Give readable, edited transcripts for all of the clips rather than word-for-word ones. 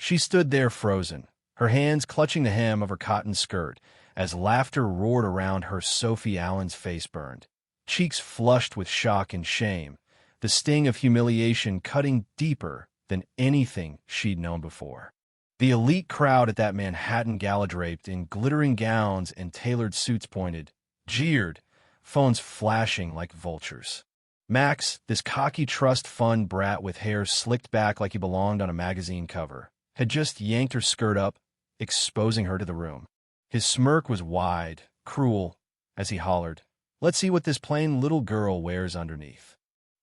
She stood there frozen, her hands clutching the hem of her cotton skirt, as laughter roared around her. Sophie Allen's face burned, cheeks flushed with shock and shame, the sting of humiliation cutting deeper than anything she'd known before. The elite crowd at that Manhattan gala, draped in glittering gowns and tailored suits, pointed, jeered, phones flashing like vultures. Max, this cocky trust fund brat with hair slicked back like he belonged on a magazine cover, had just yanked her skirt up, exposing her to the room. His smirk was wide, cruel, as he hollered, "Let's see what this plain little girl wears underneath."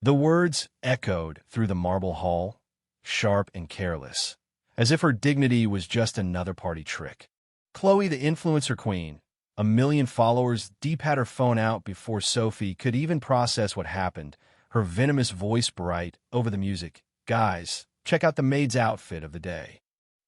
The words echoed through the marble hall, sharp and careless, as if her dignity was just another party trick. Chloe, the influencer queen, 1 million followers deep, had her phone out before Sophie could even process what happened, her venomous voice bright over the music. "Guys, check out the maid's outfit of the day."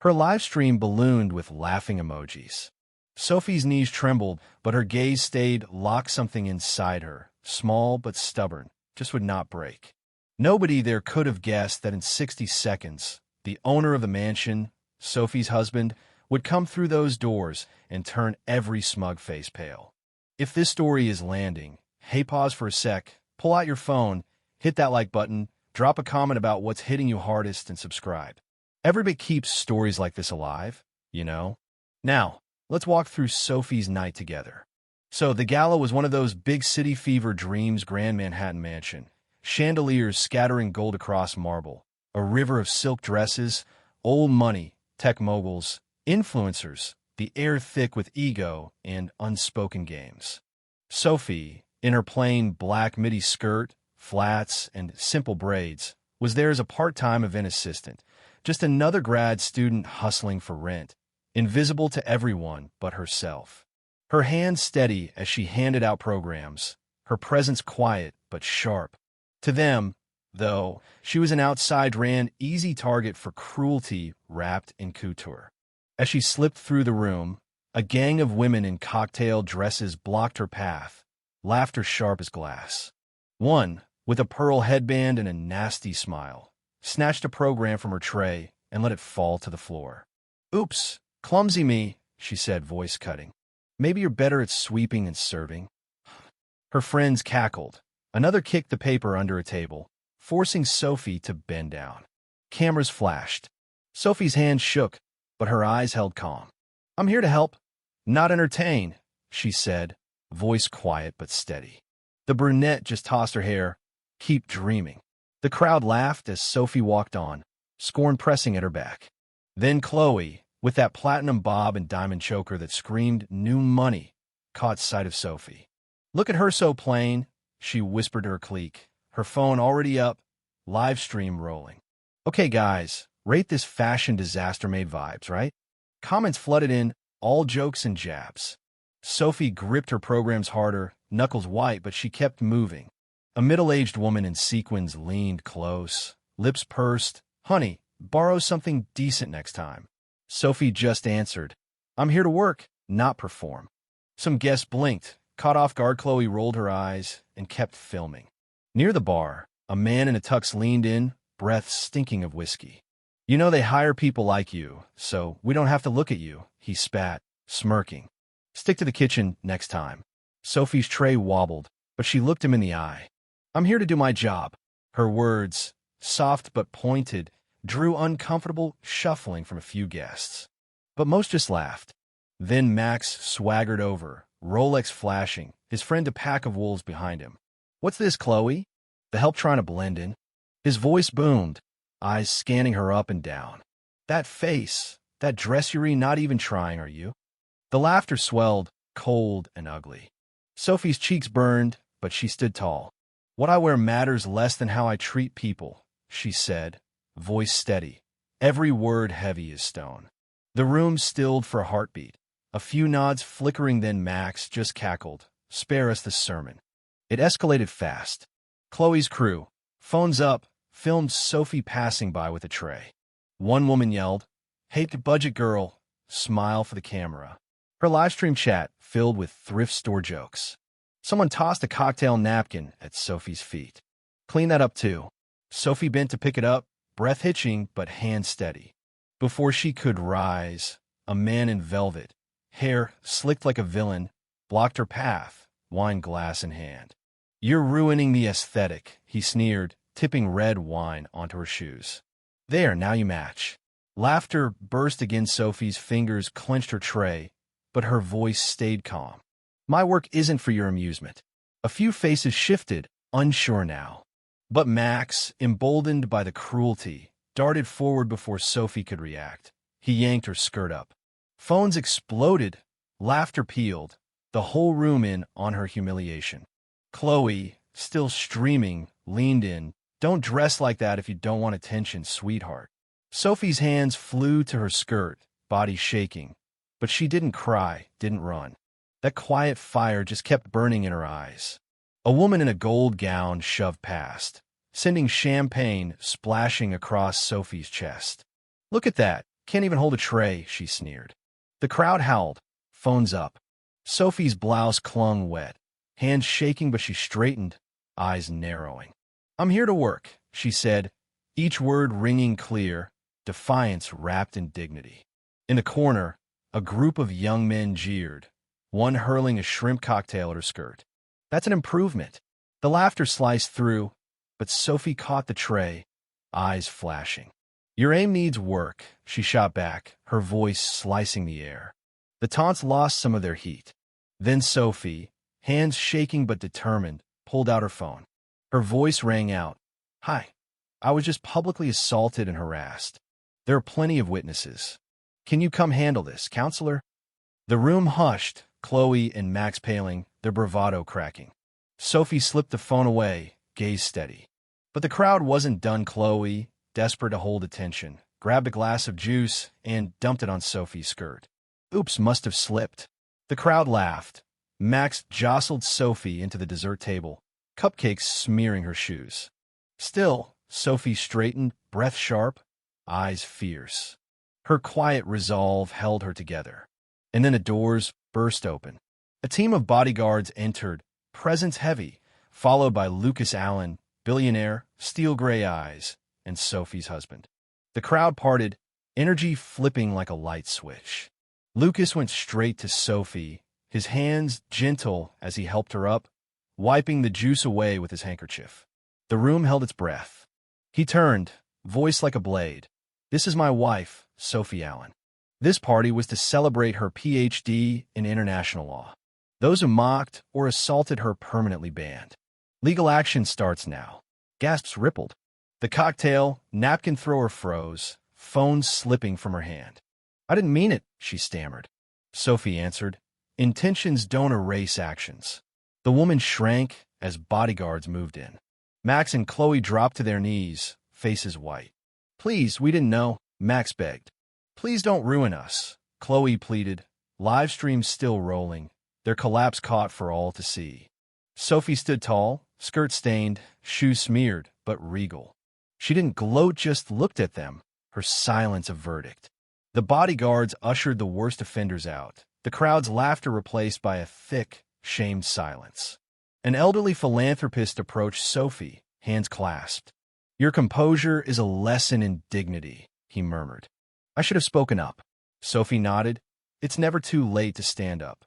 Her live stream ballooned with laughing emojis. Sophie's knees trembled, but her gaze stayed locked. Something inside her, small but stubborn, just would not break. Nobody there could have guessed that in 60 seconds, the owner of the mansion, Sophie's husband, would come through those doors and turn every smug face pale. If this story is landing, hey, pause for a sec, pull out your phone, hit that like button, drop a comment about what's hitting you hardest, and subscribe. Every bit keeps stories like this alive, you know? Now, let's walk through Sophie's night together. So, the gala was one of those big city fever dreams. Grand Manhattan mansion, chandeliers scattering gold across marble, a river of silk dresses, old money, tech moguls, influencers, the air thick with ego and unspoken games. Sophie, in her plain black midi skirt, flats, and simple braids, was there as a part-time event assistant, just another grad student hustling for rent, invisible to everyone but herself. Her hands steady as she handed out programs, her presence quiet but sharp. To them, though, she was an outside-ran easy target for cruelty wrapped in couture. As she slipped through the room, a gang of women in cocktail dresses blocked her path, laughter sharp as glass. One, with a pearl headband and a nasty smile, snatched a program from her tray and let it fall to the floor. "Oops, clumsy me," she said, voice cutting. "Maybe you're better at sweeping and serving." Her friends cackled. Another kicked the paper under a table, forcing Sophie to bend down. Cameras flashed. Sophie's hands shook, but her eyes held calm. "I'm here to help, not entertain," she said, voice quiet but steady. The brunette just tossed her hair. "Keep dreaming." The crowd laughed as Sophie walked on, scorn pressing at her back. Then Chloe, with that platinum bob and diamond choker that screamed new money, caught sight of Sophie. "Look at her, so plain," she whispered to her clique, her phone already up, live stream rolling. "Okay, guys, rate this fashion disaster. Made vibes, right?" Comments flooded in, all jokes and jabs. Sophie gripped her programs harder, knuckles white, but she kept moving. A middle-aged woman in sequins leaned close, lips pursed. "Honey, borrow something decent next time." Sophie just answered, "I'm here to work, not perform." Some guests blinked, caught off guard. Chloe rolled her eyes and kept filming. Near the bar, a man in a tux leaned in, breath stinking of whiskey. "You know they hire people like you, so we don't have to look at you," he spat, smirking. "Stick to the kitchen next time." Sophie's tray wobbled, but she looked him in the eye. "I'm here to do my job." Her words, soft but pointed, drew uncomfortable shuffling from a few guests. But most just laughed. Then Max swaggered over, Rolex flashing, his friend a pack of wolves behind him. "What's this, Chloe?" The help trying to blend in. His voice boomed, eyes scanning her up and down. "That face, that dress you're in, not even trying, are you?" The laughter swelled, cold and ugly. Sophie's cheeks burned, but she stood tall. "What I wear matters less than how I treat people," she said, voice steady, every word heavy as stone. The room stilled for a heartbeat, a few nods flickering, then Max just cackled, "Spare us the sermon." It escalated fast. Chloe's crew, phones up, filmed Sophie passing by with a tray. One woman yelled, "Hey, budget girl," smile for the camera. Her livestream chat filled with thrift store jokes. Someone tossed a cocktail napkin at Sophie's feet. "Clean that up too." Sophie bent to pick it up, breath hitching but hand steady. Before she could rise, a man in velvet, hair slicked like a villain, blocked her path, wine glass in hand. "You're ruining the aesthetic," he sneered, tipping red wine onto her shoes. "There, now you match." Laughter burst again. Sophie's fingers clenched her tray, but her voice stayed calm. "My work isn't for your amusement." A few faces shifted, unsure now. But Max, emboldened by the cruelty, darted forward before Sophie could react. He yanked her skirt up. Phones exploded, laughter pealed, the whole room in on her humiliation. Chloe, still streaming, leaned in. "Don't dress like that if you don't want attention, sweetheart." Sophie's hands flew to her skirt, body shaking. But she didn't cry, didn't run. That quiet fire just kept burning in her eyes. A woman in a gold gown shoved past, sending champagne splashing across Sophie's chest. "Look at that. Can't even hold a tray," she sneered. The crowd howled, phones up. Sophie's blouse clung wet, hands shaking, but she straightened, eyes narrowing. "I'm here to work," she said, each word ringing clear, defiance wrapped in dignity. In the corner, a group of young men jeered, one hurling a shrimp cocktail at her skirt. "That's an improvement." The laughter sliced through, but Sophie caught the tray, eyes flashing. "Your aim needs work," she shot back, her voice slicing the air. The taunts lost some of their heat. Then Sophie, hands shaking but determined, pulled out her phone. Her voice rang out. "Hi. I was just publicly assaulted and harassed. There are plenty of witnesses. Can you come handle this, counselor?" The room hushed, Chloe and Max paling, their bravado cracking. Sophie slipped the phone away, gaze steady. But the crowd wasn't done. Chloe, desperate to hold attention, grabbed a glass of juice and dumped it on Sophie's skirt. "Oops, must have slipped." The crowd laughed. Max jostled Sophie into the dessert table, cupcakes smearing her shoes. Still, Sophie straightened, breath sharp, eyes fierce. Her quiet resolve held her together. And then the doors burst open. A team of bodyguards entered, presence heavy, followed by Lucas Allen, billionaire, steel gray eyes, and Sophie's husband. The crowd parted, energy flipping like a light switch. Lucas went straight to Sophie, his hands gentle as he helped her up, wiping the juice away with his handkerchief. The room held its breath. He turned, voice like a blade. "This is my wife, Sophie Allen." This party was to celebrate her PhD in international law. Those who mocked or assaulted her permanently banned. "Legal action starts now." Gasps rippled. The cocktail, napkin thrower froze, phone slipping from her hand. "I didn't mean it," she stammered. Sophie answered, "Intentions don't erase actions." The woman shrank as bodyguards moved in. Max and Chloe dropped to their knees, faces white. "Please, we didn't know," Max begged. "Please don't ruin us," Chloe pleaded, live stream still rolling, their collapse caught for all to see. Sophie stood tall, skirt stained, shoes smeared, but regal. She didn't gloat, just looked at them, her silence a verdict. The bodyguards ushered the worst offenders out, the crowd's laughter replaced by a thick, shamed silence. An elderly philanthropist approached Sophie, hands clasped. "Your composure is a lesson in dignity," he murmured. "I should have spoken up." Sophie nodded. It's never too late to stand up.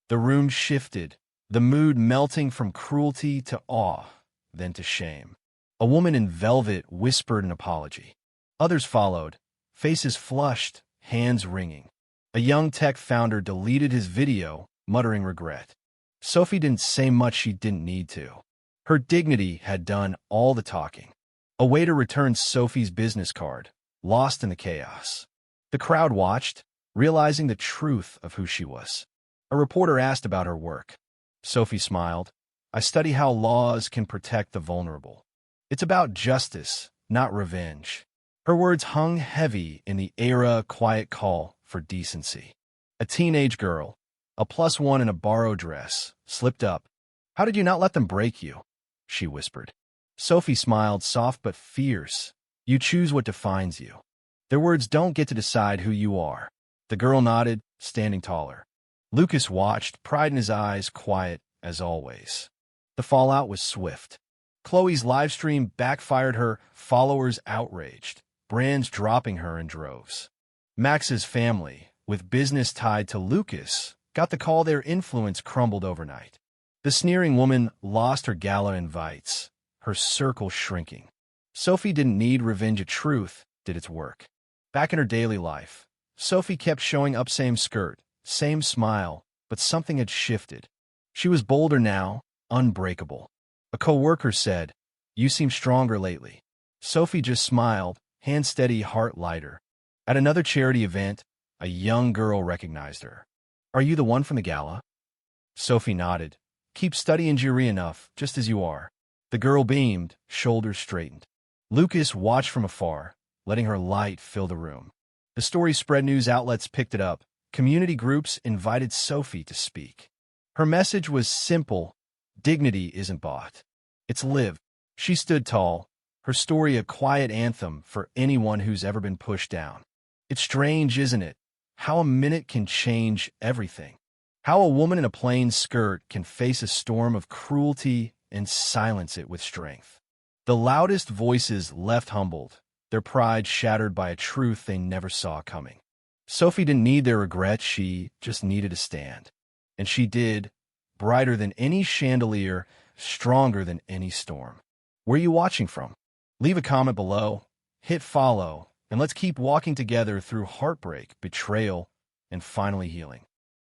The room shifted, the mood melting from cruelty to awe, then to shame. A woman in velvet whispered an apology. Others followed, faces flushed, hands wringing. A young tech founder deleted his video, muttering regret. Sophie didn't say much, she didn't need to. Her dignity had done all the talking. A waiter returned Sophie's business card, lost in the chaos. The crowd watched, realizing the truth of who she was. A reporter asked about her work. Sophie smiled. "I study how laws can protect the vulnerable. It's about justice, not revenge." Her words hung heavy in the era, quiet call for decency. A teenage girl, a +1 in a borrowed dress, slipped up. "How did you not let them break you?" she whispered. Sophie smiled, soft but fierce. "You choose what defines you. Their words don't get to decide who you are." The girl nodded, standing taller. Lucas watched, pride in his eyes, quiet as always. The fallout was swift. Chloe's livestream backfired, her followers outraged. brands dropping her in droves. Max's family, with business tied to Lucas, got the call their influence crumbled overnight. The sneering woman lost her gala invites, her circle shrinking. Sophie didn't need revenge, truth did its work. Back in her daily life, Sophie kept showing up, same skirt, same smile, but something had shifted. She was bolder now, unbreakable. A co-worker said, "You seem stronger lately." Sophie just smiled, hand steady, heart lighter. At another charity event, a young girl recognized her. "Are you the one from the gala?" Sophie nodded. "Keep studying jury enough, just as you are." The girl beamed, shoulders straightened. Lucas watched from afar, letting her light fill the room. The story spread, news outlets picked it up. Community groups invited Sophie to speak. Her message was simple: dignity isn't bought. It's lived. She stood tall, her story a quiet anthem for anyone who's ever been pushed down. It's strange, isn't it? How a minute can change everything. How a woman in a plain skirt can face a storm of cruelty and silence it with strength. The loudest voices left humbled, their pride shattered by a truth they never saw coming. Sophie didn't need their regret, she just needed a stand. And she did, brighter than any chandelier, stronger than any storm. Where are you watching from? Leave a comment below, hit follow, and let's keep walking together through heartbreak, betrayal, and finally healing.